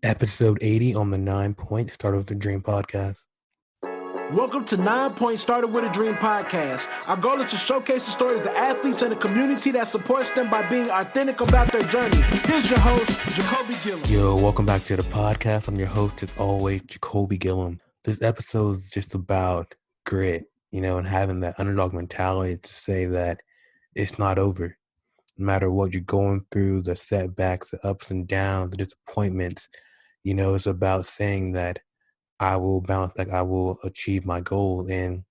Episode 80 on the 9-Point Started with a Dream podcast. Welcome to 9-Point Started with a Dream podcast. Our goal is to showcase the stories of athletes and the community that supports them by being authentic about their journey. Here's your host, Jacoby Gillum. Yo, welcome back to the podcast. I'm your host, as always, Jacoby Gillum. This episode is just about grit, and having that underdog mentality to say that it's not over. No matter what you're going through, the setbacks, the ups and downs, the disappointments, it's about saying that I will bounce back, I will achieve my goal. And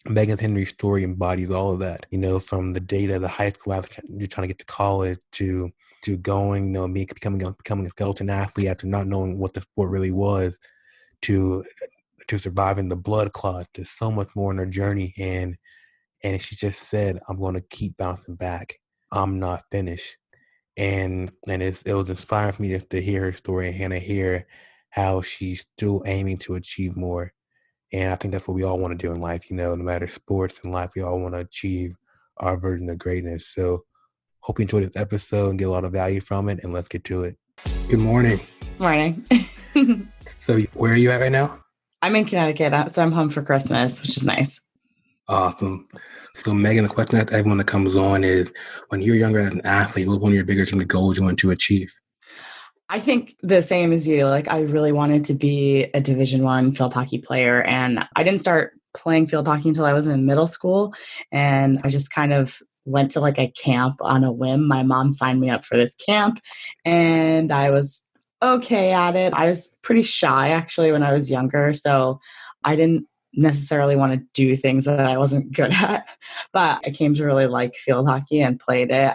Megan Henry's story embodies all of that, from the day that the high school you're trying to get to college to going, me becoming a skeleton athlete after not knowing what the sport really was, to surviving the blood clots. There's so much more in her journey. And she just said, I'm going to keep bouncing back. I'm not finished. And it was inspiring for me just to hear her story and to hear how she's still aiming to achieve more. And I think that's what we all want to do in life, no matter sports in life, we all want to achieve our version of greatness. So hope you enjoyed this episode and get a lot of value from it, and let's get to it. Good morning. Morning. So where are you at right now? I'm in Connecticut, so I'm home for Christmas, which is nice. Awesome. So Megan, the question that everyone that comes on is, when you were younger as an athlete, what was one of your biggest goals you wanted to achieve? I think the same as you. I really wanted to be a Division I field hockey player, and I didn't start playing field hockey until I was in middle school, and I just kind of went to a camp on a whim. My mom signed me up for this camp, and I was okay at it. I was pretty shy, actually, when I was younger, so I didn't necessarily want to do things that I wasn't good at, but I came to really like field hockey and played it.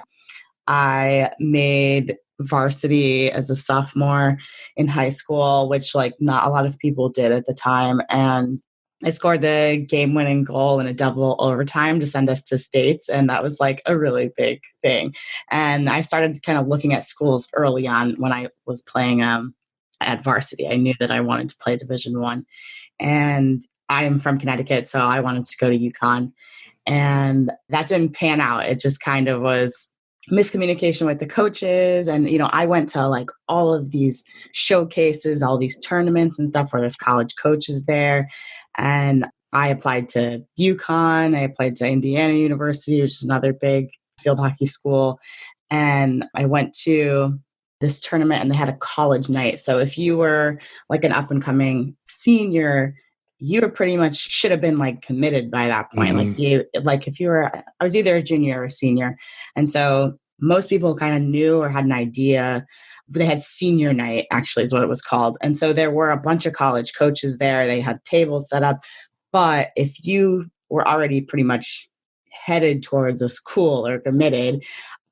I made varsity as a sophomore in high school, which not a lot of people did at the time. And I scored the game-winning goal in a double overtime to send us to states. And that was a really big thing. And I started kind of looking at schools early on when I was playing at varsity. I knew that I wanted to play Division I. And I am from Connecticut, so I wanted to go to UConn. And that didn't pan out. It just kind of was miscommunication with the coaches. And, I went to all of these showcases, all these tournaments and stuff where there's college coaches there. And I applied to UConn. I applied to Indiana University, which is another big field hockey school. And I went to this tournament and they had a college night. So if you were an up and coming senior, you were pretty much should have been committed by that point. Mm-hmm. If you were, I was either a junior or a senior. And so most people kind of knew or had an idea, but they had senior night, actually is what it was called. And so there were a bunch of college coaches there. They had tables set up. But if you were already pretty much headed towards a school or committed,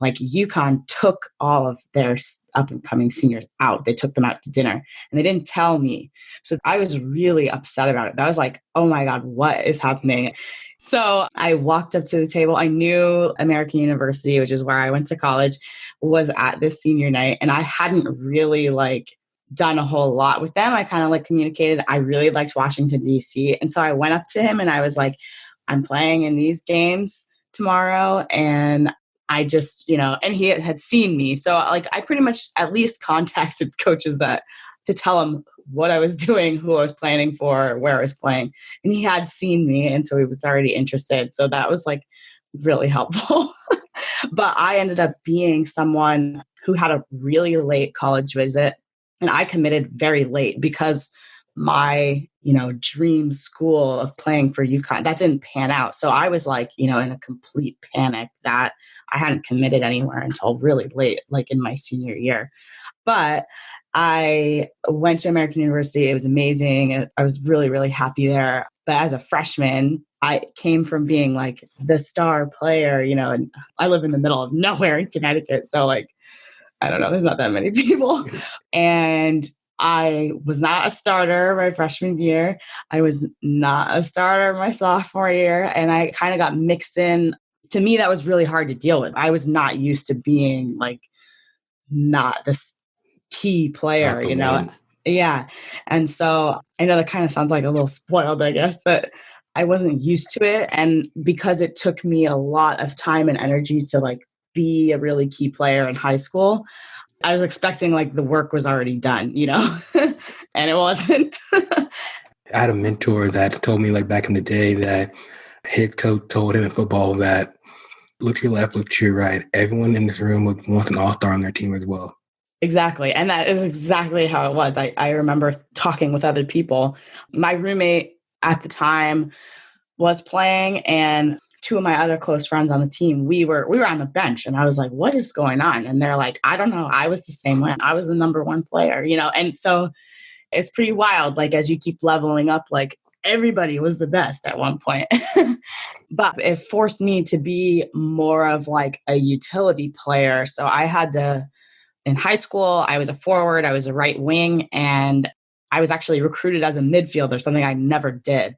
UConn took all of their up-and-coming seniors out. They took them out to dinner, and they didn't tell me. So I was really upset about it. That was oh my God, what is happening? So I walked up to the table. I knew American University, which is where I went to college, was at this senior night, and I hadn't really done a whole lot with them. I kind of communicated. I really liked Washington, D.C. And so I went up to him, and I was I'm playing in these games tomorrow, and I just, and he had seen me. So I pretty much at least contacted coaches to tell him what I was doing, who I was planning for, where I was playing. And he had seen me. And so he was already interested. So that was really helpful. But I ended up being someone who had a really late college visit. And I committed very late because my, dream school of playing for UConn, that didn't pan out. So I was in a complete panic that I hadn't committed anywhere until really late, in my senior year. But I went to American University. It was amazing. I was really, really happy there. But as a freshman, I came from being the star player, and I live in the middle of nowhere in Connecticut. So I don't know, there's not that many people. And I was not a starter my freshman year. I was not a starter my sophomore year. And I kind of got mixed in. To me, that was really hard to deal with. I was not used to being not this key player, One. Yeah. And so I know that kind of sounds a little spoiled, I guess, but I wasn't used to it. And because it took me a lot of time and energy to be a really key player in high school, I was expecting like the work was already done, and it wasn't. I had a mentor that told me like back in the day that his coach told him in football that look to your left, look to your right. Everyone in this room wants an all-star on their team as well. Exactly. And that is exactly how it was. I remember talking with other people. My roommate at the time was playing, and two of my other close friends on the team, we were on the bench, and I was like, what is going on? And they're like, I don't know. I was the same way. I was the number one player, and so it's pretty wild. Like, as you keep leveling up, like everybody was the best at one point. But it forced me to be more of like a utility player. So I had to, in high school, I was a forward, I was a right wing, and I was actually recruited as a midfielder, something I never did.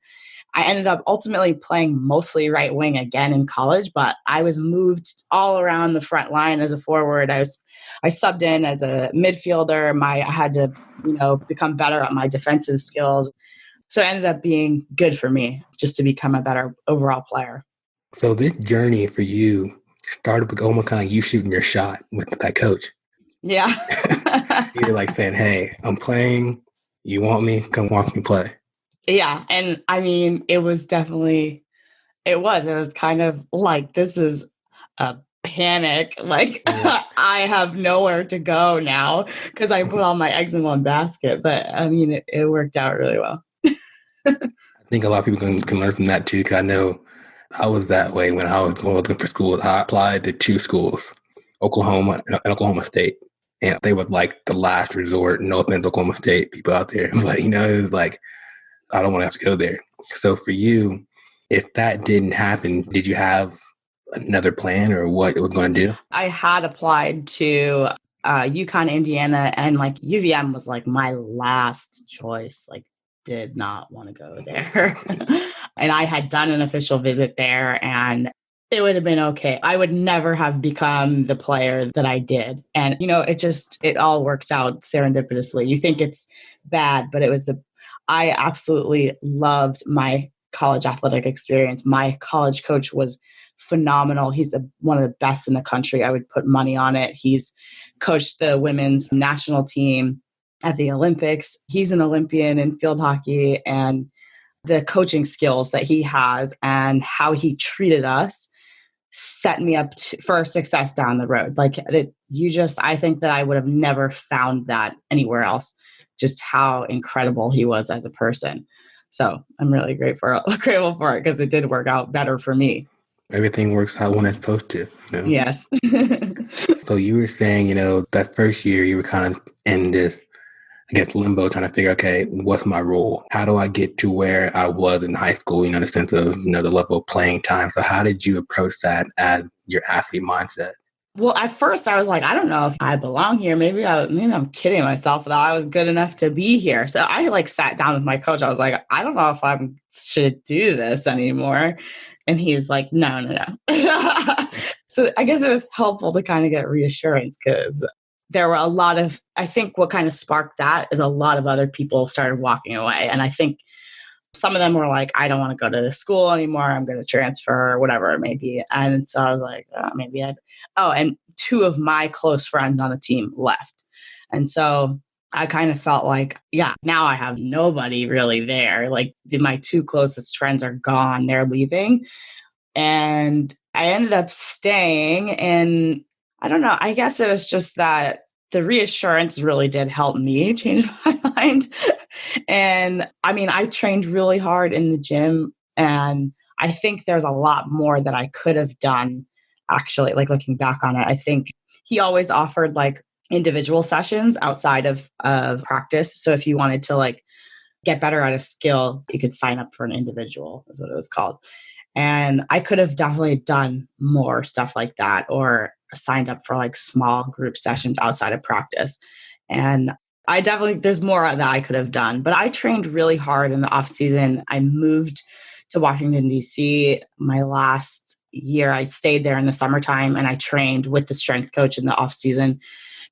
I ended up ultimately playing mostly right wing again in college, but I was moved all around the front line as a forward. I subbed in as a midfielder. I had to, become better at my defensive skills. So it ended up being good for me just to become a better overall player. So this journey for you started with almost kind of you shooting your shot with that coach. Yeah. You're like saying, hey, I'm playing. You want me? Come watch me play. Yeah. And I mean, it was kind of like, this is a panic. Like, yeah. I have nowhere to go now because I put all my eggs in one basket. But I mean, it worked out really well. I think a lot of people can learn from that too, because I know I was that way when I was looking for schools. I applied to 2 schools, Oklahoma and Oklahoma State. And they were like the last resort. No offense, Oklahoma State people out there. But, it was like, I don't want to have to go there. So for you, if that didn't happen, did you have another plan or what it was going to do? I had applied to UConn, Indiana, and like UVM was like my last choice. Like, did not want to go there. And I had done an official visit there, and it would have been okay. I would never have become the player that I did. And, it all works out serendipitously. You think it's bad, but I absolutely loved my college athletic experience. My college coach was phenomenal. He's one of the best in the country. I would put money on it. He's coached the women's national team at the Olympics. He's an Olympian in field hockey, and the coaching skills that he has and how he treated us set me up for success down the road. Like I think that I would have never found that anywhere else, just how incredible he was as a person. So I'm really grateful for it because it did work out better for me. Everything works out when it's supposed to. Yes. So you were saying, that first year you were kind of in this, I guess, limbo, trying to figure, okay, what's my role? How do I get to where I was in high school, in the sense of, the level of playing time? So how did you approach that as your athlete mindset? Well, at first I was like, I don't know if I belong here. Maybe I'm kidding myself that I was good enough to be here. So I sat down with my coach. I was like, I don't know if I should do this anymore. And he was like, no. So I guess it was helpful to kind of get reassurance because there were I think what kind of sparked that is a lot of other people started walking away. And I think some of them were like, I don't want to go to this school anymore. I'm going to transfer or whatever it may be. And so I was like, and 2 of my close friends on the team left. And so I kind of felt like, now I have nobody really there. Like my 2 closest friends are gone. They're leaving. And I ended up staying, and I don't know, I guess it was just that the reassurance really did help me change my mind. And I mean, I trained really hard in the gym, and I think there's a lot more that I could have done, actually, like looking back on it. I think he always offered like individual sessions outside of practice. So if you wanted to get better at a skill, you could sign up for an individual, is what it was called. And I could have definitely done more stuff like that, or signed up for small group sessions outside of practice. And there's more that I could have done, but I trained really hard in the off season. I moved to Washington, DC. My last year, I stayed there in the summertime, and I trained with the strength coach in the off season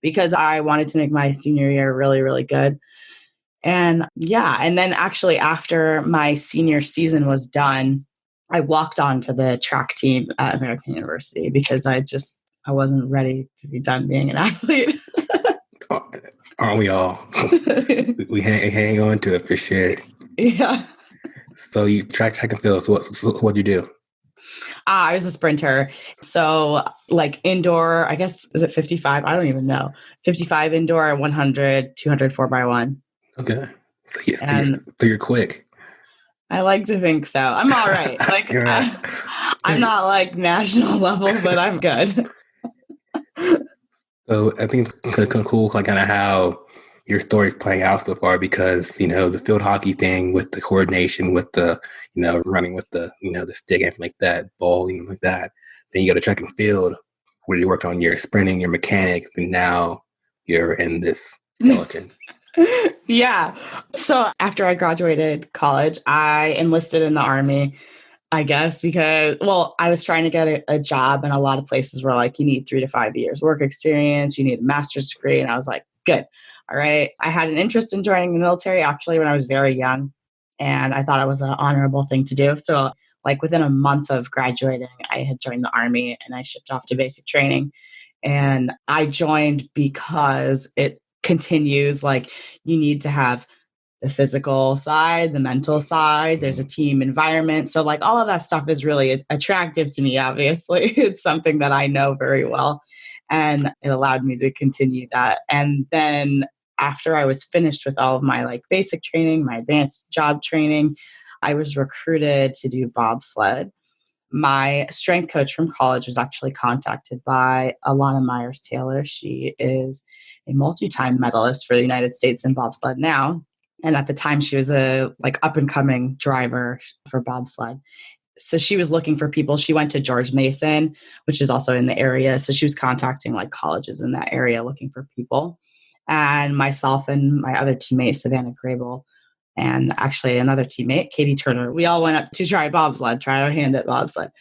because I wanted to make my senior year really, really good. And and then actually after my senior season was done, I walked onto the track team at American University because I wasn't ready to be done being an athlete. Aren't we all? we hang on to it for sure. Yeah. So you track and field. So what'd you do? I was a sprinter. So like indoor, I guess, is it 55? I don't even know. 55 indoor, 100, 200, 4x1. Okay. And So you're quick. I like to think so. I'm all right. Like You're right. I'm not like national level, but I'm good. So I think it's kind of cool, like kind of how your story's playing out so far, because the field hockey thing with the coordination, with the running with the the stick and like that ball, like that. Then you go to track and field where you work on your sprinting, your mechanics, and now you're in this skeleton. Yeah. So after I graduated college, I enlisted in the Army, I guess, because, well, I was trying to get a job, and a lot of places were like, you need 3 to 5 years work experience, you need a master's degree. And I was like, good. All right. I had an interest in joining the military actually when I was very young, and I thought it was an honorable thing to do. So, like, within a month of graduating, I had joined the Army and I shipped off to basic training. And I joined because it continues, like, you need to have the physical side, the mental side, there's a team environment. So, like, all of that stuff is really attractive to me, obviously. It's something that I know very well. And it allowed me to continue that. And then after I was finished with all of my like basic training, my advanced job training, I was recruited to do bobsled. My strength coach from college was actually contacted by Alana Myers Taylor. She is a multi-time medalist for the United States in bobsled now. And at the time, she was a like up and coming driver for bobsled. So she was looking for people. She went to George Mason, which is also in the area. So she was contacting like colleges in that area looking for people. And myself and my other teammate, Savannah Grable, and actually another teammate, Katie Turner, we all went up to try our hand at bobsled.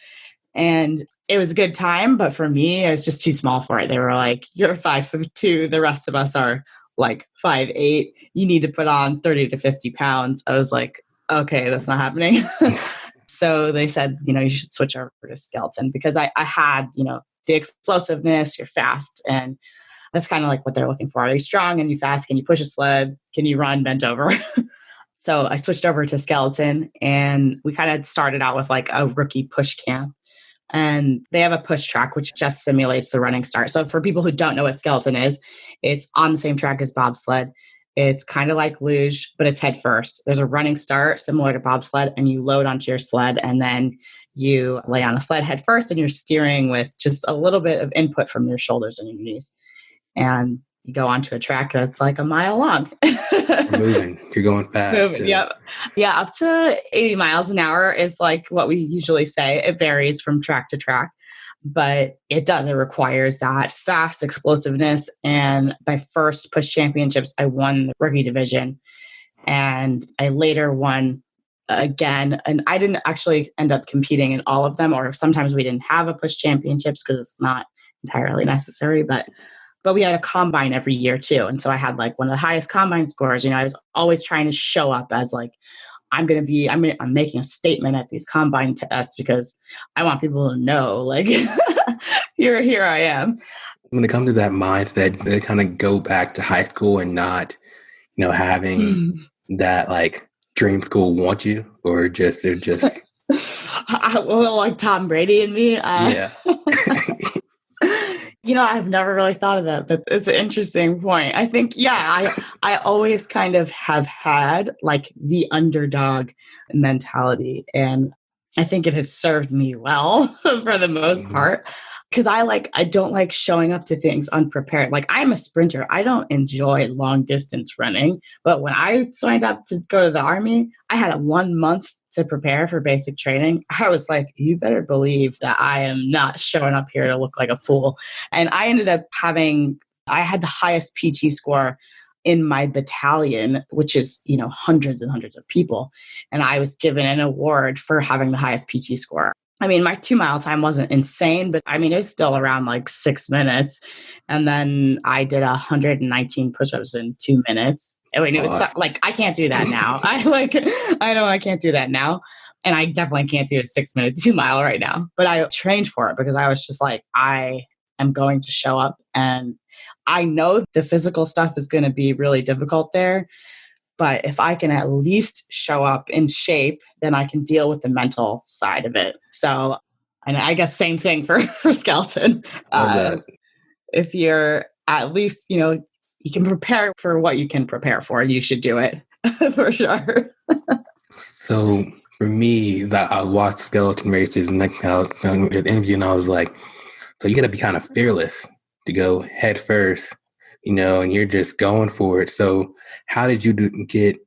And it was a good time, but for me, I was just too small for it. They were like, you're 5'2". The rest of us are like 5'8". You need to put on 30 to 50 pounds. I was like, okay, that's not happening. So they said, you should switch over to skeleton, because I had, the explosiveness, you're fast. And that's kind of like what they're looking for. Are you strong? And you fast? Can you push a sled? Can you run bent over? So I switched over to skeleton, and we kind of started out with like a rookie push camp. And they have a push track, which just simulates the running start. So for people who don't know what skeleton is, it's on the same track as bobsled. It's kind of like luge, but it's head first. There's a running start similar to bobsled, and you load onto your sled, and then you lay on a sled head first, and you're steering with just a little bit of input from your shoulders and your knees. And you go onto a track that's like a mile long. You're moving. You're going fast. Moving, yep. Yeah, up to 80 miles an hour is like what we usually say. It varies from track to track, but it requires that fast explosiveness. And my first push championships, I won the rookie division, and I later won again. And I didn't actually end up competing in all of them, or sometimes we didn't have a push championships because it's not entirely necessary, but we had a combine every year too. And so I had like one of the highest combine scores. I was always trying to show up as like, I'm making a statement at these combine tests because I want people to know, like, here I am. When it comes to that mindset, they kind of go back to high school and not, having that like dream school want you, or they're just well, like Tom Brady and me. Yeah. I've never really thought of that, but it's an interesting point. I think, I always kind of have had like the underdog mentality, and I think it has served me well for the most part, because I don't like showing up to things unprepared. Like, I'm a sprinter. I don't enjoy long distance running, but when I signed up to go to the Army, I had 1 month to prepare for basic training. I was like, you better believe that I am not showing up here to look like a fool. And I ended up I had the highest PT score in my battalion, which is, hundreds and hundreds of people. And I was given an award for having the highest PT score. I mean, my 2-mile time wasn't insane, but I mean, it was still around like 6 minutes. And then I did 119 push-ups in 2 minutes. I mean, it was like, I can't do that now. I know I can't do that now. And I definitely can't do a 6-minute 2-mile right now. But I trained for it because I was just like, I am going to show up. And I know the physical stuff is going to be really difficult there, but if I can at least show up in shape, then I can deal with the mental side of it. So, and I guess same thing for, for skeleton. Love that. If you're at least, you can prepare for what you can prepare for, you should do it for sure. So for me, that I watched skeleton races and like the interview, and I was like, so you got to be kind of fearless to go head first, and you're just going for it. So how did you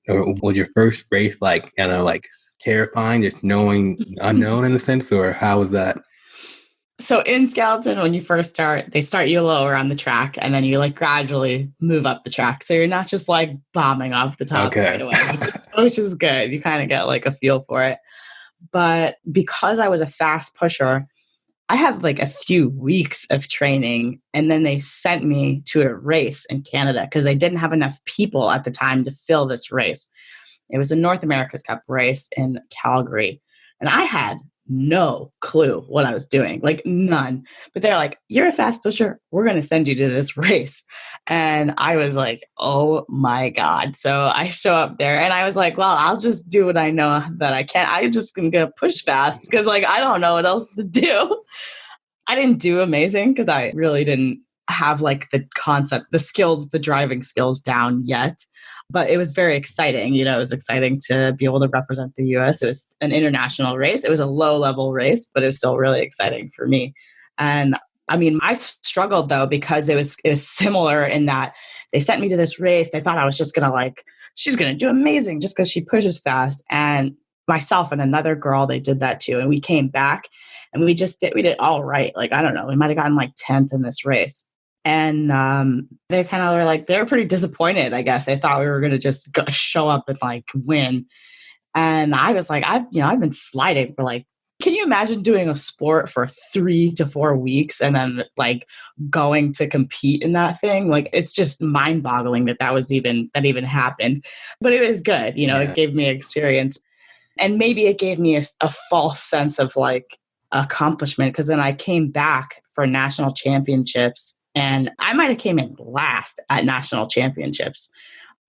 or was your first race like, like terrifying, just knowing unknown in a sense, or how was that? So in skeleton, when you first start, they start you lower on the track and then you like gradually move up the track. So you're not just like bombing off the top right away, which is good. You kind of get like a feel for it. But because I was a fast pusher, I had like a few weeks of training, and then they sent me to a race in Canada because they didn't have enough people at the time to fill this race. It was a North America's Cup race in Calgary, and I had no clue what I was doing, like none. But they're like, "You're a fast pusher. We're going to send you to this race." And I was like, "Oh my God." So I show up there and I was like, well, I'll just do what I know that I can. I'm just going to push fast because like, I don't know what else to do. I didn't do amazing because I really didn't have like the concept, the skills, the driving skills down yet. But it was very exciting. It was exciting to be able to represent the US. It was an international race. It was a low level race, but it was still really exciting for me. And I mean, I struggled though, because it was similar in that they sent me to this race. They thought I was just going to she's going to do amazing just because she pushes fast. And myself and another girl, they did that too. And we came back and we did all right. Like, I don't know, we might've gotten like 10th in this race. And they kind of were like, they were pretty disappointed, I guess. They thought we were going to just show up and like win. And I was like, I've been sliding for like, can you imagine doing a sport for 3 to 4 weeks and then like going to compete in that thing? Like, it's just mind boggling that even happened, but it was good. It gave me experience, and maybe it gave me a false sense of like accomplishment. Cause then I came back for national championships, and I might have came in last at national championships.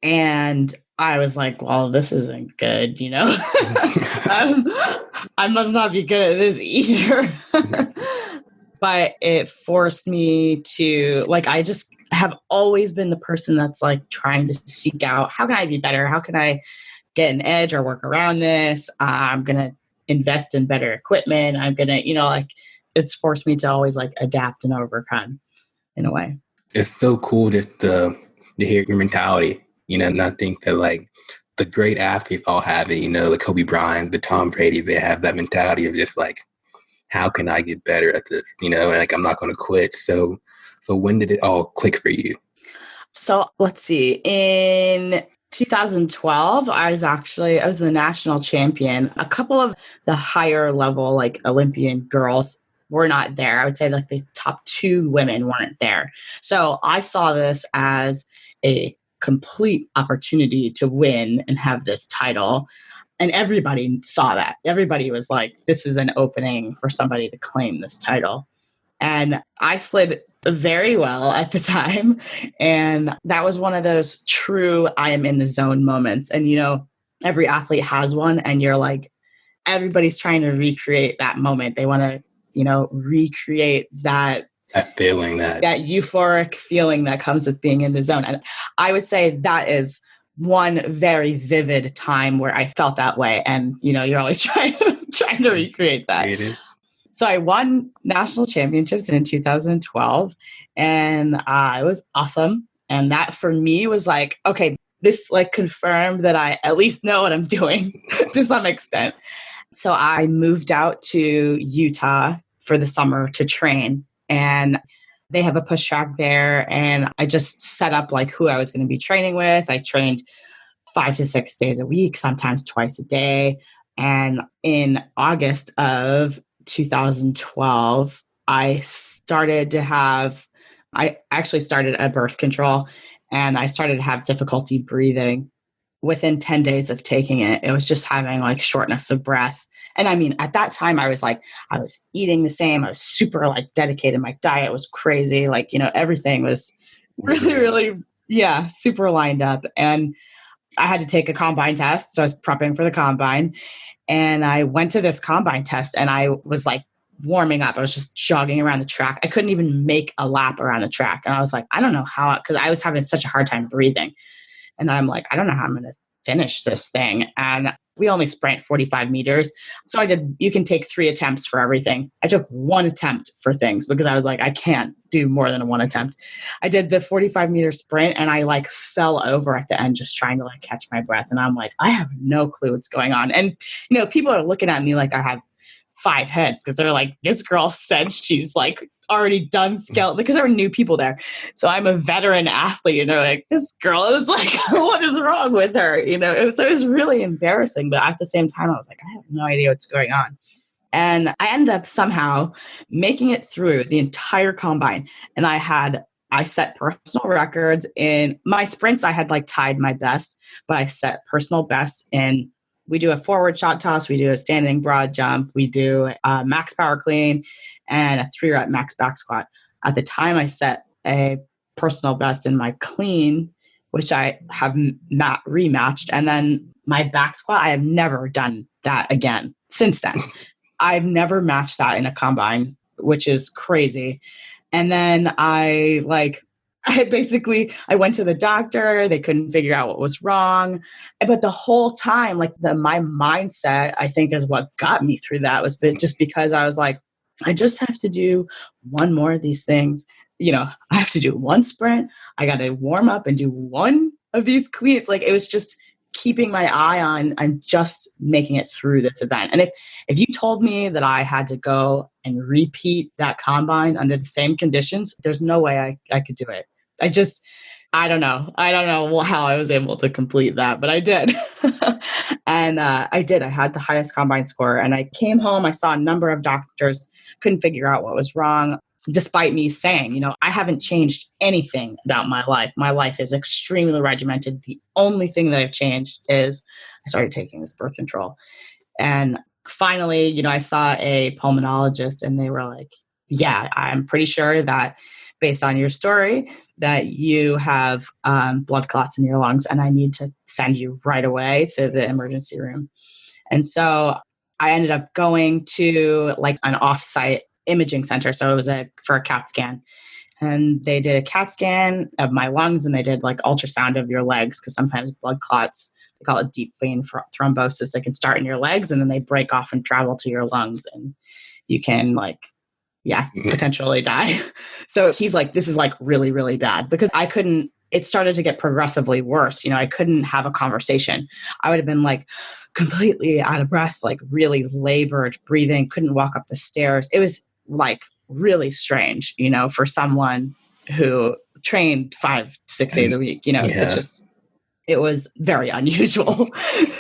And I was like, well, this isn't good, I must not be good at this either. But it forced me to, like, I just have always been the person that's like trying to seek out, how can I be better? How can I get an edge or work around this? I'm going to invest in better equipment. I'm going to, it's forced me to always like adapt and overcome in a way. It's so cool just to hear your mentality, and I think that like the great athletes all have it, the Kobe Bryant, the Tom Brady, they have that mentality of just like, how can I get better at this? And like, I'm not going to quit. So when did it all click for you? So let's see. In 2012, I was the national champion. A couple of the higher level, like Olympian girls were not there. I would say like the top 2 women weren't there. So I saw this as a complete opportunity to win and have this title. And everybody saw that. Everybody was like, this is an opening for somebody to claim this title. And I slid very well at the time. And that was one of those true, I am in the zone moments. And, every athlete has one. And you're like, everybody's trying to recreate that moment. They want to, recreate that feeling, that euphoric feeling that comes with being in the zone. And I would say that is one very vivid time where I felt that way. And, you're always trying to recreate that. So I won national championships in 2012, and it was awesome. And that for me was like, okay, this like confirmed that I at least know what I'm doing to some extent. So I moved out to Utah for the summer to train, and they have a push track there. And I just set up like who I was going to be training with. I trained 5 to 6 days a week, sometimes twice a day. And in August of 2012, I actually started a birth control, and I started to have difficulty breathing. Within 10 days of taking it, it was just having like shortness of breath. And I mean, at that time I was eating the same. I was super like dedicated. My diet was crazy. Like, everything was really, yeah, super lined up. And I had to take a combine test. So I was prepping for the combine. And I went to this combine test and I was like warming up. I was just jogging around the track. I couldn't even make a lap around the track. And I was like, I don't know how, because I was having such a hard time breathing. And I'm like, I don't know how I'm going to finish this thing. And we only sprint 45 meters. So you can take 3 attempts for everything. I took 1 attempt for things because I was like, I can't do more than 1 attempt. I did the 45-meter sprint and I like fell over at the end, just trying to like catch my breath. And I'm like, I have no clue what's going on. And, people are looking at me like I have 5 heads because they're like, this girl said she's like already done skeleton, because there were new people there. So I'm a veteran athlete, and they're like, this girl is like, what is wrong with her? It was really embarrassing. But at the same time, I was like, I have no idea what's going on. And I ended up somehow making it through the entire combine. And I set personal records in my sprints. I had like tied my best, but I set personal bests in. We do a forward shot toss. We do a standing broad jump. We do a max power clean and a 3-rep max back squat. At the time, I set a personal best in my clean, which I have rematched. And then my back squat, I have never done that again since then. I've never matched that in a combine, which is crazy. And then I went to the doctor. They couldn't figure out what was wrong. But the whole time, my mindset, I think, is what got me through that, was just because I was like, I just have to do 1 more of these things. I have to do 1 sprint. I got to warm up and do 1 of these cleans. It was just keeping my eye on just making it through this event. And if you told me that I had to go and repeat that combine under the same conditions, there's no way I could do it. I don't know. I don't know how I was able to complete that, but I did. And I did. I had the highest combine score. And I came home. I saw a number of doctors, couldn't figure out what was wrong, despite me saying, I haven't changed anything about my life. My life is extremely regimented. The only thing that I've changed is I started taking this birth control. And finally, I saw a pulmonologist, and they were like, yeah, I'm pretty sure that based on your story that you have blood clots in your lungs, and I need to send you right away to the emergency room. And so I ended up going to an off-site imaging center. So it was for a CAT scan. And they did a CAT scan of my lungs, and they did ultrasound of your legs, because sometimes blood clots, they call it deep vein thrombosis, they can start in your legs and then they break off and travel to your lungs, and you can potentially die. So he's like, this is really, really bad, because it started to get progressively worse. I couldn't have a conversation. I would have been completely out of breath, really labored breathing, couldn't walk up the stairs. It was really strange, for someone who trained 5-6 days a week, Yeah. It was very unusual.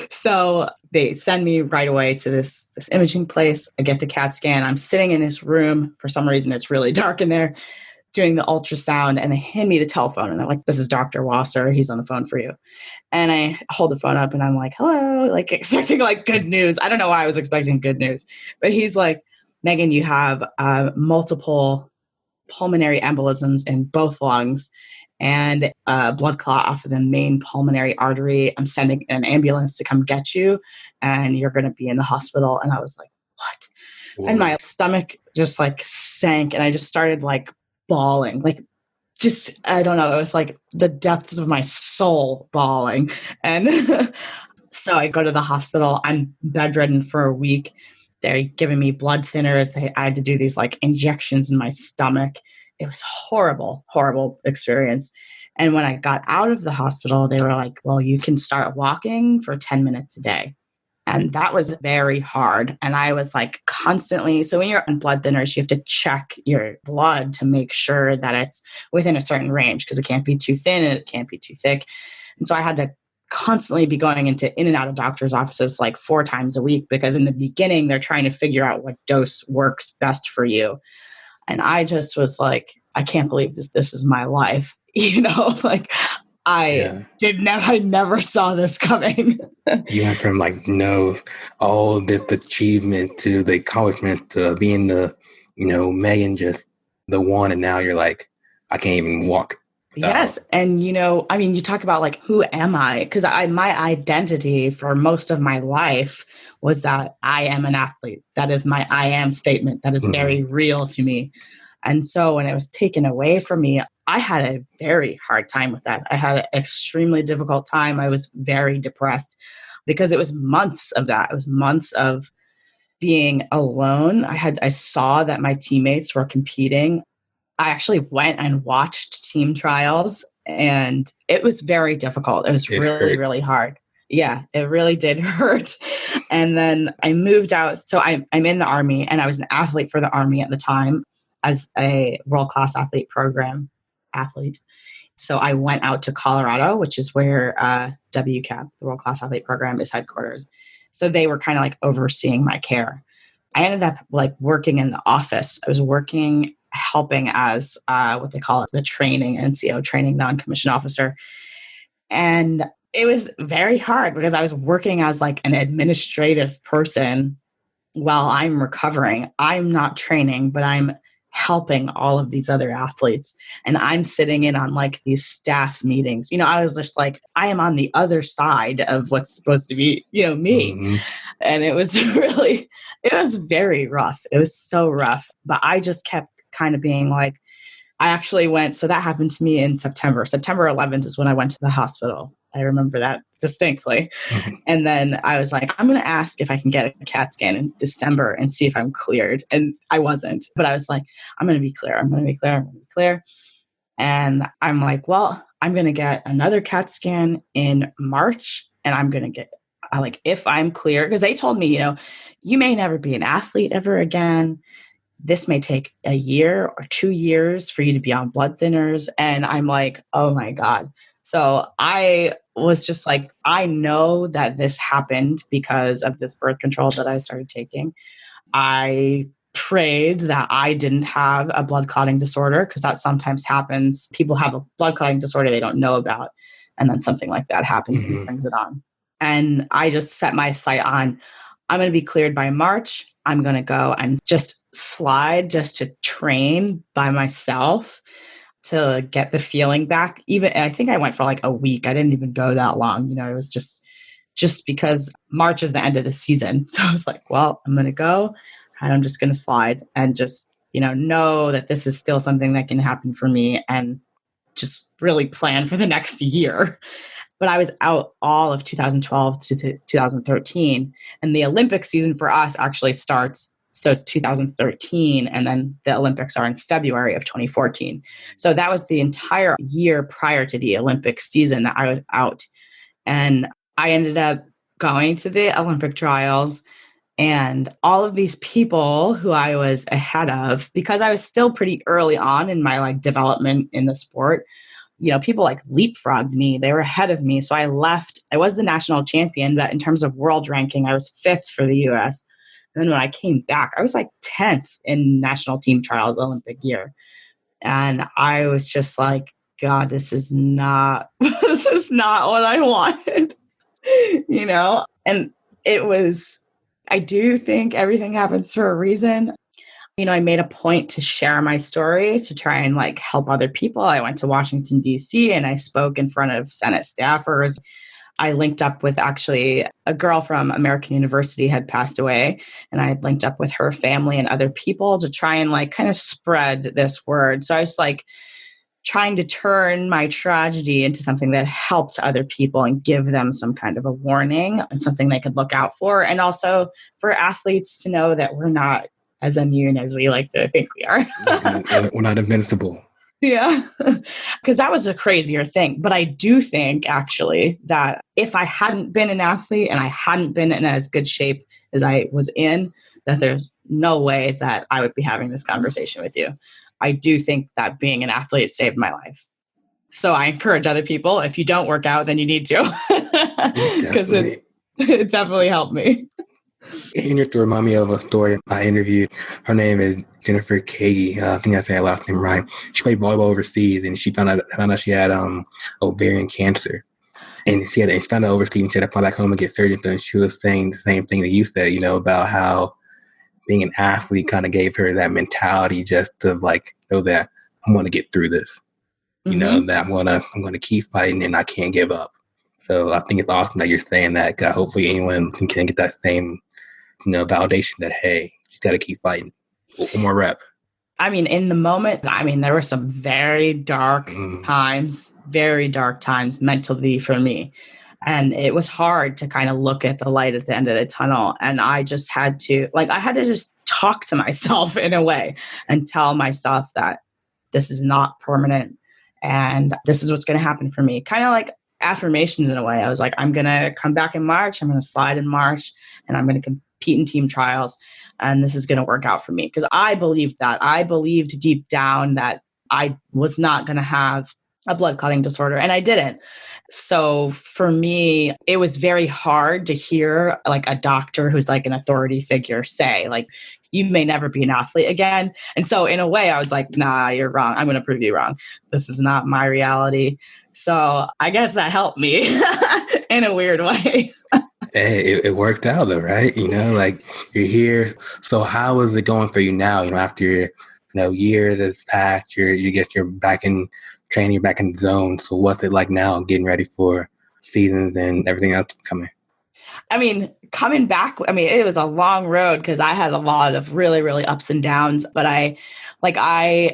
So they send me right away to this imaging place. I get the CAT scan. I'm sitting in this room. For some reason, it's really dark in there, doing the ultrasound, and they hand me the telephone, and they're like, this is Dr. Wasser. He's on the phone for you. And I hold the phone up, and I'm like, hello, expecting good news. I don't know why I was expecting good news, but he's like, Megan, you have multiple pulmonary embolisms in both lungs and a blood clot off of the main pulmonary artery. I'm sending an ambulance to come get you, and you're going to be in the hospital. And I was like, what? Whoa. And my stomach just sank, and I just started bawling. I don't know. It was the depths of my soul bawling. And so I go to the hospital. I'm bedridden for a week. They're giving me blood thinners. I had to do these injections in my stomach. It was horrible, horrible experience. And when I got out of the hospital, they were like, well, you can start walking for 10 minutes a day. And that was very hard. And I was constantly, so when you're on blood thinners, you have to check your blood to make sure that it's within a certain range, because it can't be too thin and it can't be too thick. And so I had to constantly be going in and out of doctor's offices 4 times a week, because in the beginning, they're trying to figure out what dose works best for you. And I just was like, I can't believe this is my life. I never saw this coming. You went from all this achievement to the accomplishment to being the, Megan, just the one. And now you're like, I can't even walk Yes. And, you talk about like, who am I? Because my identity for most of my life was that I am an athlete. That is my I am statement. That is very real to me. And so when it was taken away from me, I had a very hard time with that. I had an extremely difficult time. I was very depressed because it was months of that. It was months of being alone. I saw that my teammates were competing. I actually went and watched team trials, and it was very difficult. It was really hard. Yeah, it really did hurt. And then I moved out. So I'm in the Army, and I was an athlete for the Army at the time as a world-class athlete program athlete. So I went out to Colorado, which is where WCAP, the World Class Athlete Program, is headquarters. So they were kind of like overseeing my care. I ended up like working in the office. I was helping as what they call it, the NCO training non-commissioned officer. And it was very hard because I was working as like an administrative person while I'm recovering. I'm not training, but I'm helping all of these other athletes. And I'm sitting in on like these staff meetings. I was just like, I am on the other side of what's supposed to be, me. And it was it was very rough. It was so rough. But I just kept kind of being like, I actually went, so that happened to me in September. September 11th is when I went to the hospital. I remember that distinctly. And then I was like, I'm going to ask if I can get a CAT scan in December and see if I'm cleared. And I wasn't, but I was like, I'm going to be clear. I'm going to be clear. I'm going to be clear. And I'm like, well, I'm going to get another CAT scan in March, and I'm going to get if I'm clear, because they told me, you may never be an athlete ever again. This may take a year or 2 years for you to be on blood thinners. And I'm like, oh my God. So I was just like, I know that this happened because of this birth control that I started taking. I prayed that I didn't have a blood clotting disorder, because that sometimes happens. People have a blood clotting disorder they don't know about, and then something like that happens and brings it on. And I just set my sight on, I'm going to be cleared by March. I'm going to go and just slide just to train by myself to get the feeling back. And I think I went for like a week. I didn't even go that long. It was just because March is the end of the season. So I was like, well, I'm going to go and I'm just going to slide and just, know that this is still something that can happen for me, and just really plan for the next year. But I was out all of 2012 to 2013. And the Olympic season for us actually starts 2013. And then the Olympics are in February of 2014. So that was the entire year prior to the Olympic season that I was out. And I ended up going to the Olympic trials, and all of these people who I was ahead of, because I was still pretty early on in my like development in the sport, people like leapfrogged me. They were ahead of me. So I left. I was the national champion, but in terms of world ranking, I was 5th for the US. And then when I came back, I was like 10th in national team trials Olympic year. And I was just like, God, this is not what I wanted, And it was, I do think everything happens for a reason. I made a point to share my story to try and like help other people. I went to Washington, D.C., and I spoke in front of Senate staffers. I linked up with actually a girl from American University had passed away, and I had linked up with her family and other people to try and like kind of spread this word. So I was like trying to turn my tragedy into something that helped other people and give them some kind of a warning and something they could look out for. And also for athletes to know that we're not as immune as we like to think we are. We're not invincible. Yeah, because that was a crazier thing. But I do think actually that if I hadn't been an athlete and I hadn't been in as good shape as I was in, that there's no way that I would be having this conversation with you. I do think that being an athlete saved my life. So I encourage other people, if you don't work out, then you need to, because it definitely helped me. You have to remind me of a story I interviewed. Her name is Jennifer Kagi. I think I said her last name right. She played volleyball overseas, and she found out she had ovarian cancer. And she found out overseas, and she had to fly back home and get surgery done. She was saying the same thing that you said, about how being an athlete kind of gave her that mentality just to like know that I'm going to get through this. that I'm gonna keep fighting and I can't give up. So I think it's awesome that you're saying that. 'Cause hopefully anyone can get that same, validation that, hey, you just got to keep fighting. One more rep. I mean, in the moment, there were some very dark times mentally for me. And it was hard to kind of look at the light at the end of the tunnel. And I just had to, just talk to myself in a way and tell myself that this is not permanent and this is what's going to happen for me. Kind of like affirmations in a way. I was like, I'm going to come back in March. I'm going to slide in March and I'm going to compete in team trials. And this is going to work out for me. Because I believed that. I believed deep down that I was not going to have a blood clotting disorder. And I didn't. So for me, it was very hard to hear like a doctor who's like an authority figure say, like, you may never be an athlete again. And so in a way, I was like, nah, you're wrong. I'm going to prove you wrong. This is not my reality. So I guess that helped me in a weird way. Hey, it worked out though, right? Like you're here. So how is it going for you now? After your years has passed, you're back in training, you're back in the zone. So what's it like now getting ready for seasons and everything else coming? I mean, coming back, it was a long road because I had a lot of really, really ups and downs, but I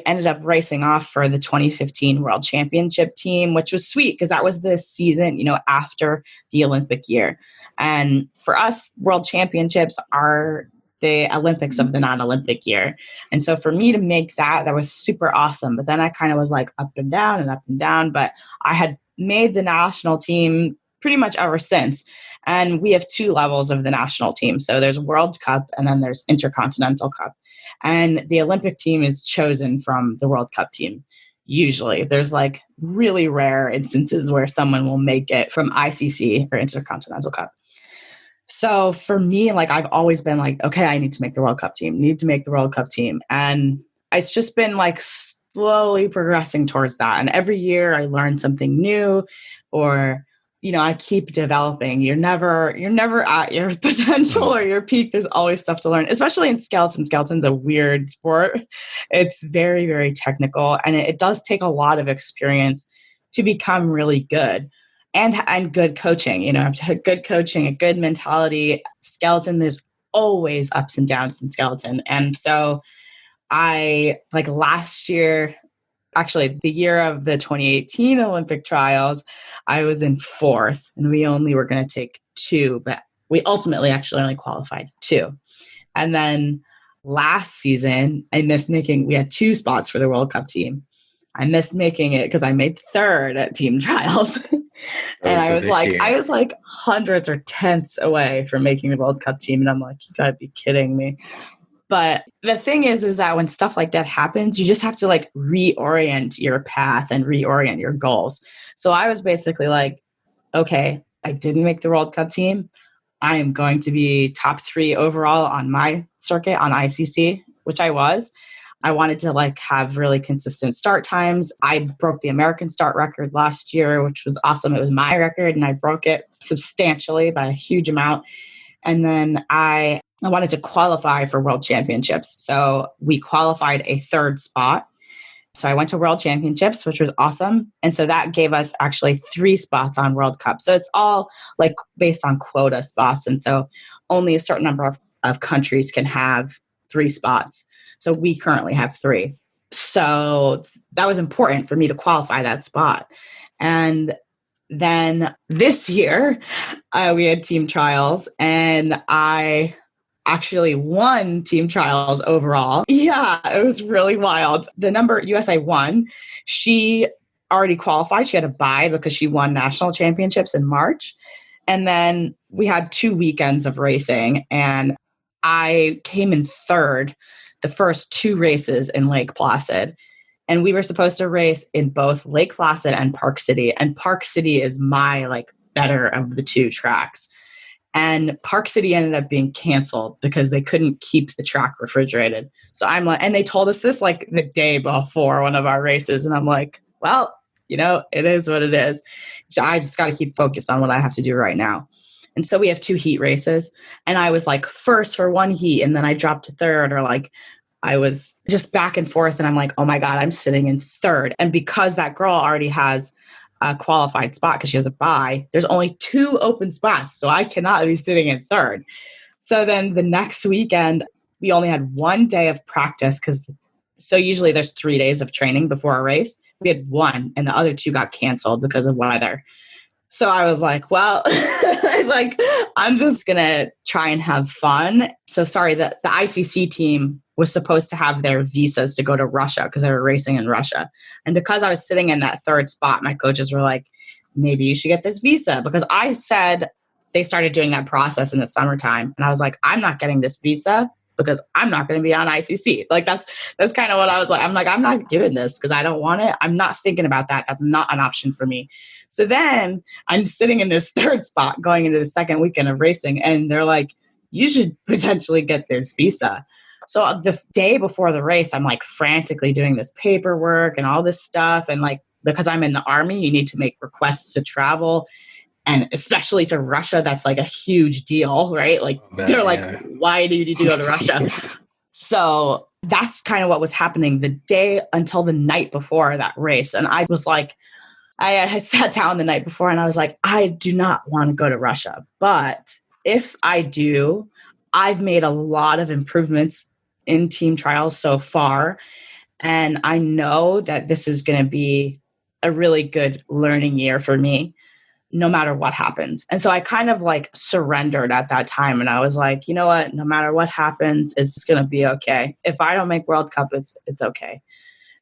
ended up racing off for the 2015 World Championship team, which was sweet because that was the season, after the Olympic year. And for us, World Championships are the Olympics of the non-Olympic year. And so for me to make that was super awesome. But then I kind of was like up and down, but I had made the national team pretty much ever since. And we have two levels of the national team. So there's World Cup and then there's Intercontinental Cup. And the Olympic team is chosen from the World Cup team. Usually there's like really rare instances where someone will make it from ICC or Intercontinental Cup. So for me, like I've always been like, okay, I need to make the World Cup team. And it's just been like slowly progressing towards that. And every year I learn something new or I keep developing. You're never at your potential or your peak. There's always stuff to learn, especially in skeleton. Skeleton's a weird sport. It's very, very technical. And it does take a lot of experience to become really good and good coaching. Good coaching, a good mentality. Skeleton, there's always ups and downs in skeleton. And so I, like last year, actually, the year of the 2018 Olympic trials, I was in fourth and we only were going to take two, but we ultimately actually only qualified two. And then last season, we had two spots for the World Cup team. I missed making it because I made third at team trials. And I was like hundreds or tenths away from making the World Cup team. And I'm like, you gotta be kidding me. But the thing is that when stuff like that happens, you just have to like reorient your path and reorient your goals. So I was basically like, okay, I didn't make the World Cup team. I am going to be top 3 overall on my circuit on ICC, which I was. I wanted to like have really consistent start times. I broke the American start record last year, which was awesome. It was my record and I broke it substantially by a huge amount. And then I wanted to qualify for World Championships. So we qualified a third spot. So I went to World Championships, which was awesome. And so that gave us actually 3 spots on World Cup. So it's all like based on quota spots. And so only a certain number of countries can have 3 spots. So we currently have 3. So that was important for me to qualify that spot. And then this year, we had team trials and I actually won team trials overall. Yeah, it was really wild. The number USA won, she already qualified. She had a bye because she won national championships in March. And then we had 2 weekends of racing and I came in third the first 2 races in Lake Placid. And we were supposed to race in both Lake Placid and Park City. And Park City is my like better of the 2 tracks. And Park City ended up being canceled because they couldn't keep the track refrigerated. So I'm like, and they told us this like the day before one of our races. And I'm like, well, it is what it is. So I just got to keep focused on what I have to do right now. And so we have 2 heat races. And I was like first for one heat. And then I dropped to third or like I was just back and forth and I'm like, oh my God, I'm sitting in third. And because that girl already has a qualified spot because she has a bye, there's only 2 open spots. So I cannot be sitting in third. So then the next weekend, we only had 1 day of practice so usually there's 3 days of training before a race. We had 1 and the other 2 got canceled because of weather. So I was like, well, like, I'm just going to try and have fun. So sorry, the ICC team was supposed to have their visas to go to Russia because they were racing in Russia. And because I was sitting in that third spot, my coaches were like, maybe you should get this visa. Because I said they started doing that process in the summertime. And I was like, I'm not getting this visa because I'm not going to be on ICC. Like that's kind of what I was like. I'm like, I'm not doing this because I don't want it. I'm not thinking about that. That's not an option for me. So then I'm sitting in this third spot going into the second weekend of racing. And they're like, you should potentially get this visa. So the day before the race, I'm like frantically doing this paperwork and all this stuff. And like, because I'm in the Army, you need to make requests to travel. And especially to Russia, that's like a huge deal, right? Like they're like, why do you need to go to Russia? So that's kind of what was happening the day until the night before that race. And I was like, I sat down the night before and I was like, I do not want to go to Russia. But if I do, I've made a lot of improvements in team trials so far. And I know that this is going to be a really good learning year for me, no matter what happens. And so I kind of like surrendered at that time. And I was like, you know what, no matter what happens, it's going to be okay. If I don't make World Cup, it's okay.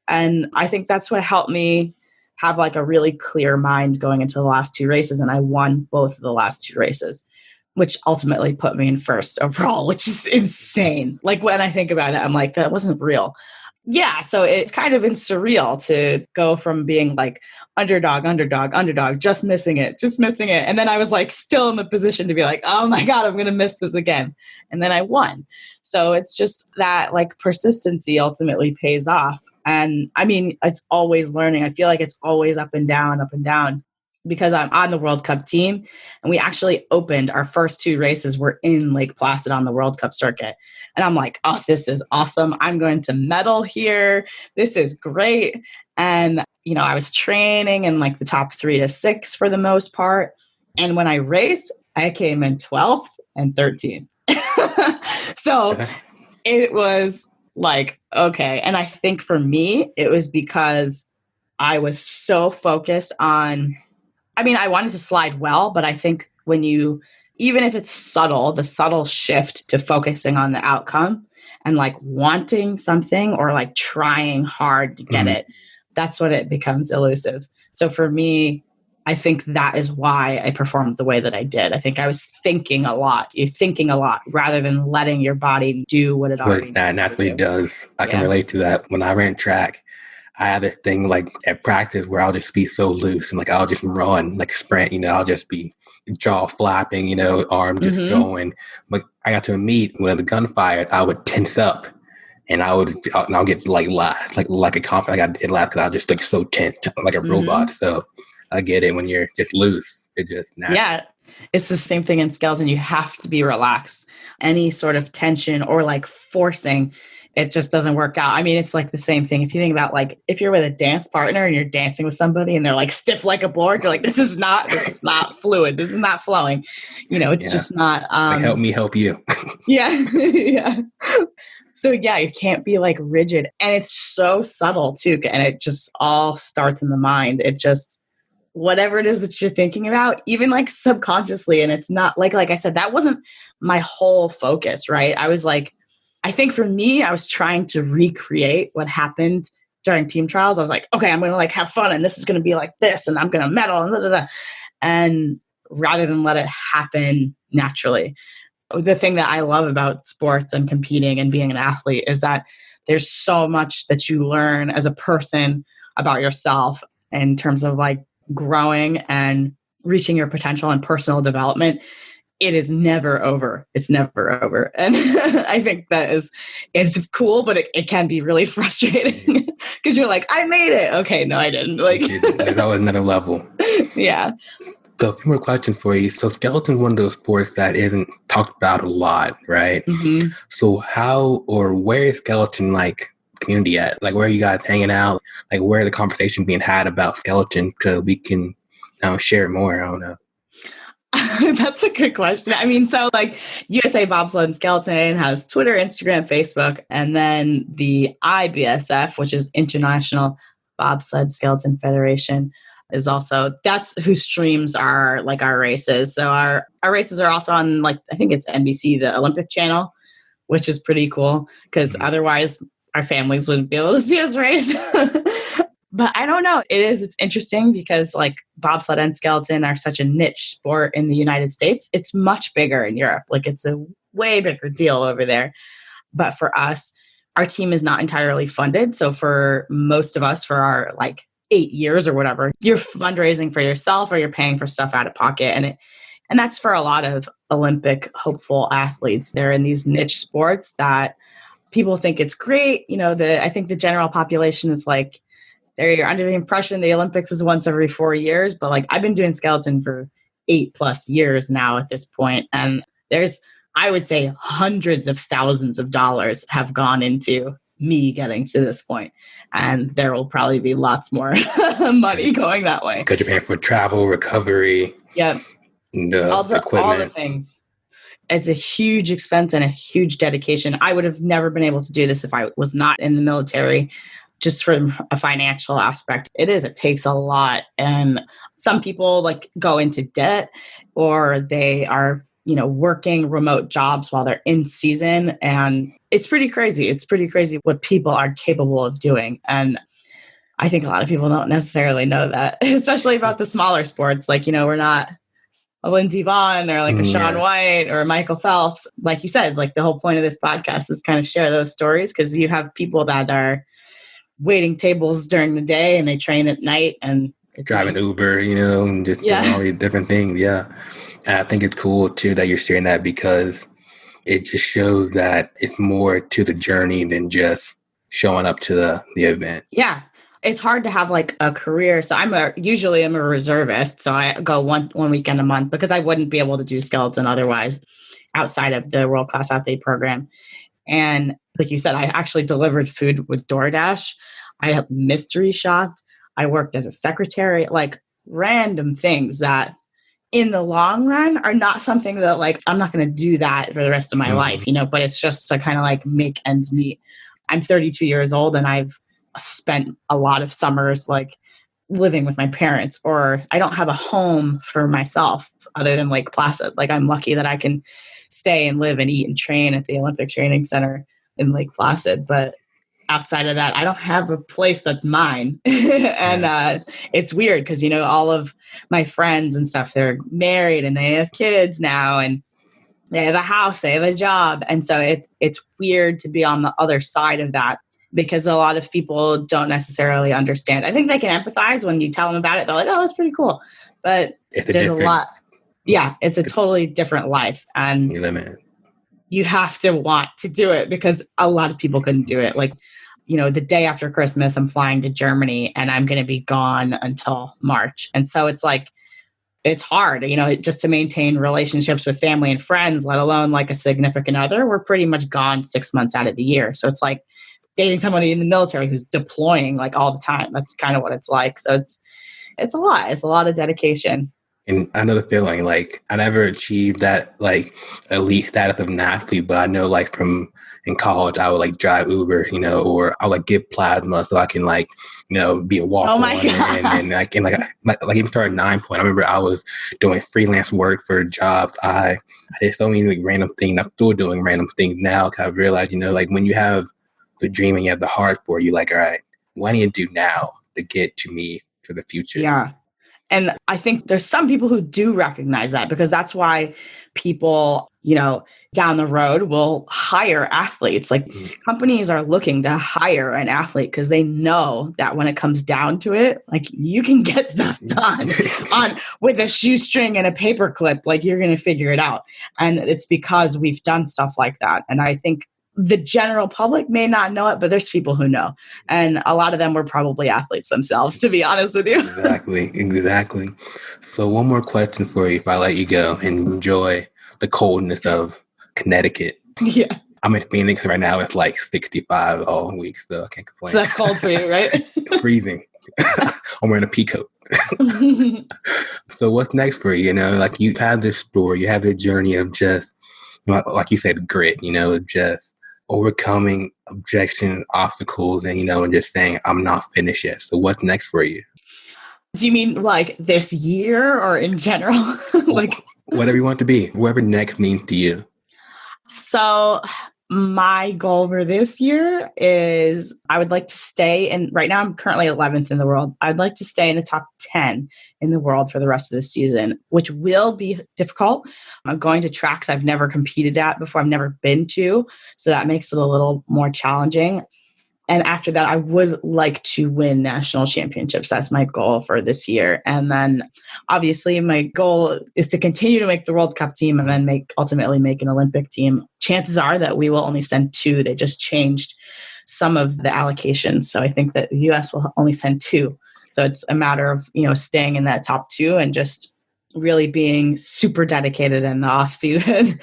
And I think that's what helped me have like a really clear mind going into the last 2 races. And I won both of the last 2 races, which ultimately put me in first overall, which is insane. Like when I think about it, I'm like, that wasn't real. Yeah, so it's kind of been surreal to go from being like underdog, just missing it. And then I was like still in the position to be like, oh my God, I'm going to miss this again. And then I won. So it's just that like persistency ultimately pays off. And I mean, it's always learning. I feel like it's always up and down, because I'm on the World Cup team. And we actually opened our first 2 races were in Lake Placid on the World Cup circuit. And I'm like, oh, this is awesome. I'm going to medal here. This is great. And, you know, I was training in like the top 3 to 6 for the most part. And when I raced, I came in 12th and 13th. So it was like, okay. And I think for me, it was because I was so focused on, I mean, I wanted to slide well, but I think when even if it's subtle, the subtle shift to focusing on the outcome and like wanting something or like trying hard to get it, that's when it becomes elusive. So for me, I think that is why I performed the way that I did. I think I was thinking a lot. You're thinking a lot rather than letting your body do what it already does. That naturally does. I can relate to that. When I ran track, I had this thing like at practice where I'll just be so loose and like I'll just run like sprint, you know, I'll just be jaw flapping, you know, arm just going. But I got to a meet when the gun fired, I would tense up and I'll get like a confident like I did last because I was just like so tense, like a robot. So I get it when you're just loose. It just natural. Yeah. It's the same thing in skeleton. You have to be relaxed. Any sort of tension or like forcing, it just doesn't work out. I mean, it's like the same thing. If you think about like, if you're with a dance partner and you're dancing with somebody and they're like stiff like a board, you're like, this is not fluid. This is not flowing. You know, it's just not. Like, help me help you. Yeah. Yeah. So yeah, you can't be like rigid. And it's so subtle too. And it just all starts in the mind. It just, whatever it is that you're thinking about, even like subconsciously. And it's not like I said, that wasn't my whole focus, right? I was like, I think for me, I was trying to recreate what happened during team trials. I was like, okay, I'm going to like have fun and this is going to be like this and I'm going to medal and blah, blah, blah. And rather than let it happen naturally. The thing that I love about sports and competing and being an athlete is that there's so much that you learn as a person about yourself in terms of like growing and reaching your potential and personal development. It is never over. It's never over. And I think that it's cool, but it can be really frustrating because you're like, I made it. Okay, no, I didn't. Like there's always another level. Yeah. So a few more questions for you. So skeleton's one of those sports that isn't talked about a lot, right? Mm-hmm. So how or where is skeleton like community at? Like where are you guys hanging out? Like where are the conversation being had about skeleton so we can share more? I don't know. That's a good question. I mean, so like USA Bobsled and Skeleton has Twitter, Instagram, Facebook, and then the IBSF, which is International Bobsled Skeleton Federation, is also, that's who streams our races. So our races are also on, like, I think it's NBC, the Olympic channel, which is pretty cool because otherwise our families wouldn't be able to see us race. But I don't know. It's interesting because like bobsled and skeleton are such a niche sport in the United States. It's much bigger in Europe. Like it's a way bigger deal over there. But for us, our team is not entirely funded. So for most of us, for our like 8 years or whatever, you're fundraising for yourself or you're paying for stuff out of pocket. And that's for a lot of Olympic hopeful athletes. They're in these niche sports that people think it's great. You know, I think the general population is like, they're under the impression the Olympics is once every 4 years, but like I've been doing skeleton for 8+ years now at this point. And there's, I would say, hundreds of thousands of dollars have gone into me getting to this point. And there will probably be lots more money going that way. Because you're paying for travel, recovery, yeah, all the equipment. All the things. It's a huge expense and a huge dedication. I would have never been able to do this if I was not in the military. Just from a financial aspect, it takes a lot. And some people like go into debt or they are, working remote jobs while they're in season. And it's pretty crazy. It's pretty crazy what people are capable of doing. And I think a lot of people don't necessarily know that, especially about the smaller sports. Like, we're not a Lindsey Vonn or like a Shaun White or a Michael Phelps. Like you said, like the whole point of this podcast is kind of share those stories because you have people that are waiting tables during the day and they train at night and driving Uber, and just doing all these different things. Yeah. And I think it's cool too that you're sharing that because it just shows that it's more to the journey than just showing up to the event. Yeah. It's hard to have like a career. So usually I'm a reservist. So I go one weekend a month because I wouldn't be able to do skeleton otherwise outside of the World Class Athlete program. And like you said, I actually delivered food with DoorDash. I have mystery shopped. I worked as a secretary, like random things that in the long run are not something that like, I'm not going to do that for the rest of my life, but it's just to kind of like make ends meet. I'm 32 years old and I've spent a lot of summers like living with my parents, or I don't have a home for myself other than Lake Placid. Like I'm lucky that I can stay and live and eat and train at the Olympic Training Center in Lake Placid. But outside of that, I don't have a place that's mine. And it's weird because, all of my friends and stuff, they're married and they have kids now and they have a house, they have a job. And so it's weird to be on the other side of that because a lot of people don't necessarily understand. I think they can empathize when you tell them about it. They're like, oh, that's pretty cool. But there's a lot. Yeah, it's a totally different life. And you have to want to do it because a lot of people couldn't do it. Like, the day after Christmas, I'm flying to Germany and I'm going to be gone until March. And so it's like, it's hard, just to maintain relationships with family and friends, let alone like a significant other. We're pretty much gone 6 months out of the year. So it's like dating somebody in the military who's deploying like all the time. That's kind of what it's like. So it's a lot. It's a lot of dedication. And I know the feeling, like I never achieved that like elite status of an athlete, but I know like from in college, I would like drive Uber, or I would like give plasma so I can like, be a walk. Oh my God. And like even started 9 Point. I remember I was doing freelance work for jobs. I did so many like random things. I'm still doing random things now because I realized, like when you have the dream and you have the heart for it, you're like, all right, what do you do now to get to me for the future? Yeah. And I think there's some people who do recognize that because that's why people, down the road will hire athletes. Like companies are looking to hire an athlete because they know that when it comes down to it, like you can get stuff done with a shoestring and a paper clip, like you're going to figure it out. And it's because we've done stuff like that. And I think the general public may not know it, but there's people who know. And a lot of them were probably athletes themselves, to be honest with you. Exactly. So one more question for you if I let you go and enjoy the coldness of Connecticut. Yeah. I'm in Phoenix right now. It's like 65 all week, so I can't complain. So that's cold for you, right? Freezing. I'm wearing a pea coat. So what's next for you? You know, like you have this story, you have a journey of just, like you said, grit, you know, just overcoming objections, obstacles, and, you know, and just saying, I'm not finished yet. So what's next for you? Do you mean like this year or in general? Like whatever you want to be, whatever next means to you. So my goal for this year is I would like to stay in, right now I'm currently 11th in the world. I'd like to stay in the top 10 in the world for the rest of the season, which will be difficult. I'm going to tracks I've never competed at before, I've never been to. So that makes it a little more challenging. And after that, I would like to win national championships. That's my goal for this year. And then obviously my goal is to continue to make the World Cup team and then ultimately make an Olympic team. Chances are that we will only send 2. They just changed some of the allocations. So I think that the US will only send 2. So it's a matter of, you know, staying in that top 2 and just really being super dedicated in the off season.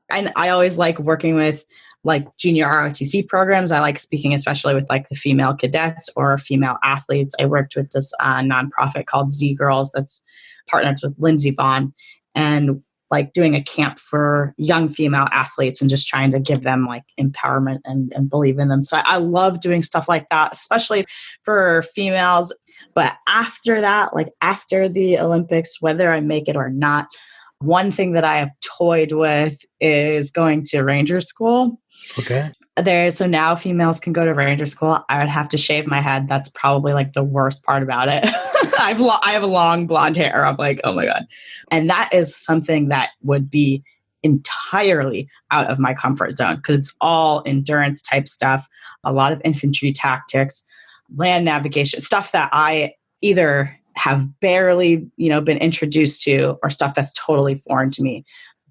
And I always like working with like junior ROTC programs. I like speaking, especially with like the female cadets or female athletes. I worked with this nonprofit called Z Girls that's partnered with Lindsey Vonn, and like doing a camp for young female athletes and just trying to give them like empowerment and believe in them. So I love doing stuff like that, especially for females. But after that, like after the Olympics, whether I make it or not, one thing that I have toyed with is going to ranger school. Okay. So now females can go to ranger school. I would have to shave my head. That's probably like the worst part about it. I have a long blonde hair. I'm like, oh my God. And that is something that would be entirely out of my comfort zone because it's all endurance type stuff, a lot of infantry tactics, land navigation, stuff that I either have barely, you know, been introduced to or stuff that's totally foreign to me.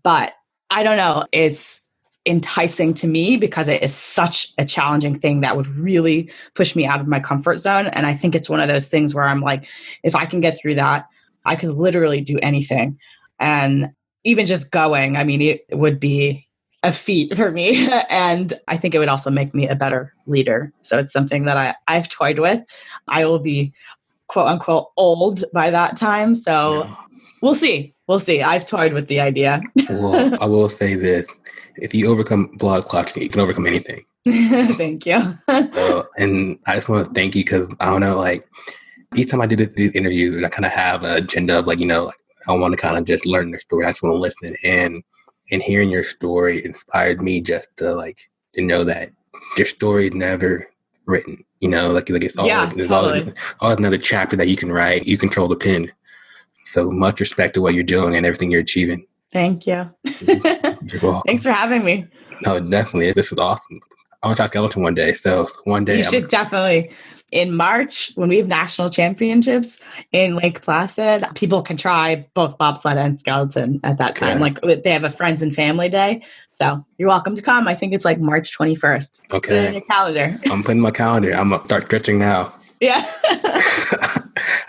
But I don't know. It's enticing to me because it is such a challenging thing that would really push me out of my comfort zone. And I think it's one of those things where I'm like, if I can get through that, I could literally do anything. And even just going, I mean, it would be a feat for me. And I think it would also make me a better leader. So it's something that I've toyed with. I will be quote unquote old by that time. So we'll see. I've toyed with the idea. Well, I will say this. If you overcome blood clots, you can overcome anything. Thank you. And I just want to thank you because I don't know, like each time I do these interviews and I kind of have an agenda of like, you know, like, I want to kind of just learn their story. I just want to listen. And hearing your story inspired me just to like, to know that your story is never written, you know, like it's all, totally. always another chapter that you can write. You control the pen. So much respect to what you're doing and everything you're achieving. Thank you. You're welcome. Thanks for having me. No, definitely. This was awesome. I want to try Skeleton one day. So one day. You should definitely. In March, when we have national championships in Lake Placid, people can try both bobsled and skeleton at that time. Like they have a friends and family day. So you're welcome to come. I think it's like March 21st. Okay. Put it in your calendar. I'm putting my calendar. I'm going to start stretching now. Yeah.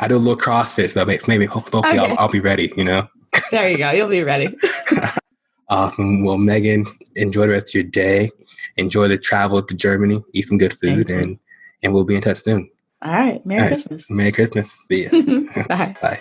I do a little CrossFit, so maybe hopefully okay. I'll be ready, you know? There you go. You'll be ready. Awesome. Well, Megan, enjoy the rest of your day. Enjoy the travel to Germany. Eat some good food, and we'll be in touch soon. All right. Merry Christmas. Merry Christmas. See ya. Bye. Bye.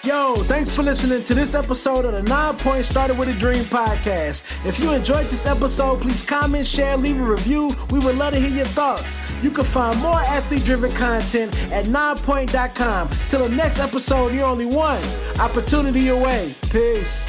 Yo, thanks for listening to this episode of the 9 Point Started With a Dream podcast. If you enjoyed this episode, please comment, share, leave a review. We would love to hear your thoughts. You can find more athlete-driven content at 9point.com. Till the next episode, you're only one opportunity away. Peace.